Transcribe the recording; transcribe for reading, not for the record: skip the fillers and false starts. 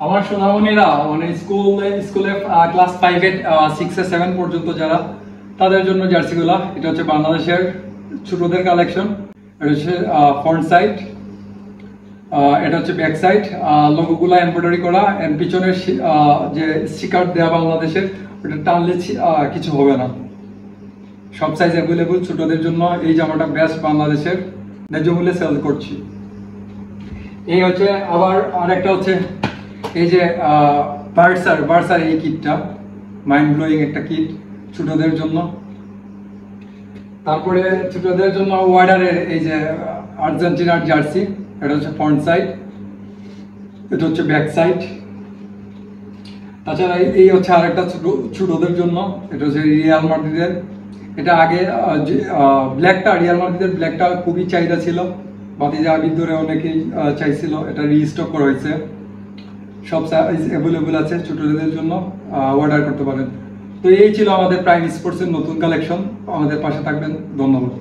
আমার সোনামণিরা মানে স্কুলে ক্লাস 5 এ 6 এ 7 পর্যন্ত যারা তাদের জন্য জার্সিগুলা এটা হচ্ছে বাংলাদেশের ছোটদের কালেকশন। এটা হচ্ছে ফ্রন্ট সাইড, এটা হচ্ছে ব্যাক সাইড, লোগোগুলো এমব্রয়ডারি করা, এর পিছনের যে স্টিকার দেওয়া বাংলাদেশের ওটা টানলে কিছু হবে না। সব সাইজ অ্যাভেলেবল ছোটদের জন্য। এই জামাটা বেস্ট বাংলাদেশের, ন্যায্য মূল্যে সেল করছি। এই হচ্ছে আবার আরেকটা হচ্ছে এই যে বার্সার এই কিটটা মাইন্ড ব্লোয়িং একটা কিট ছোটদের জন্য। তারপরে ছোটদের জন্য ওয়াইডারের এই যে আর্জেন্টিনার জার্সি, এটা হচ্ছে ফ্রন্ট সাইড, এটা হচ্ছে ব্যাক সাইড। তাছাড়া এই হচ্ছে আরেকটা ছোটদের জন্য, এটা হচ্ছে রিয়াল মাদ্রিদের। এটা আগে ব্ল্যাকটা রিয়াল মাদ্রিদের ব্ল্যাকটা খুবই চাহিদা ছিল, বাতিজা আবির ধরে অনেকেই চাইছিল, এটা রিস্টক করা হয়েছে। সব সাইজ অ্যাভেলেবল আছে, ছোটদের জন্য অর্ডার করতে পারেন। তো এই ছিল আমাদের প্রাইম স্পোর্টসের নতুন কালেকশন। আমাদের পাশে থাকবেন, ধন্যবাদ।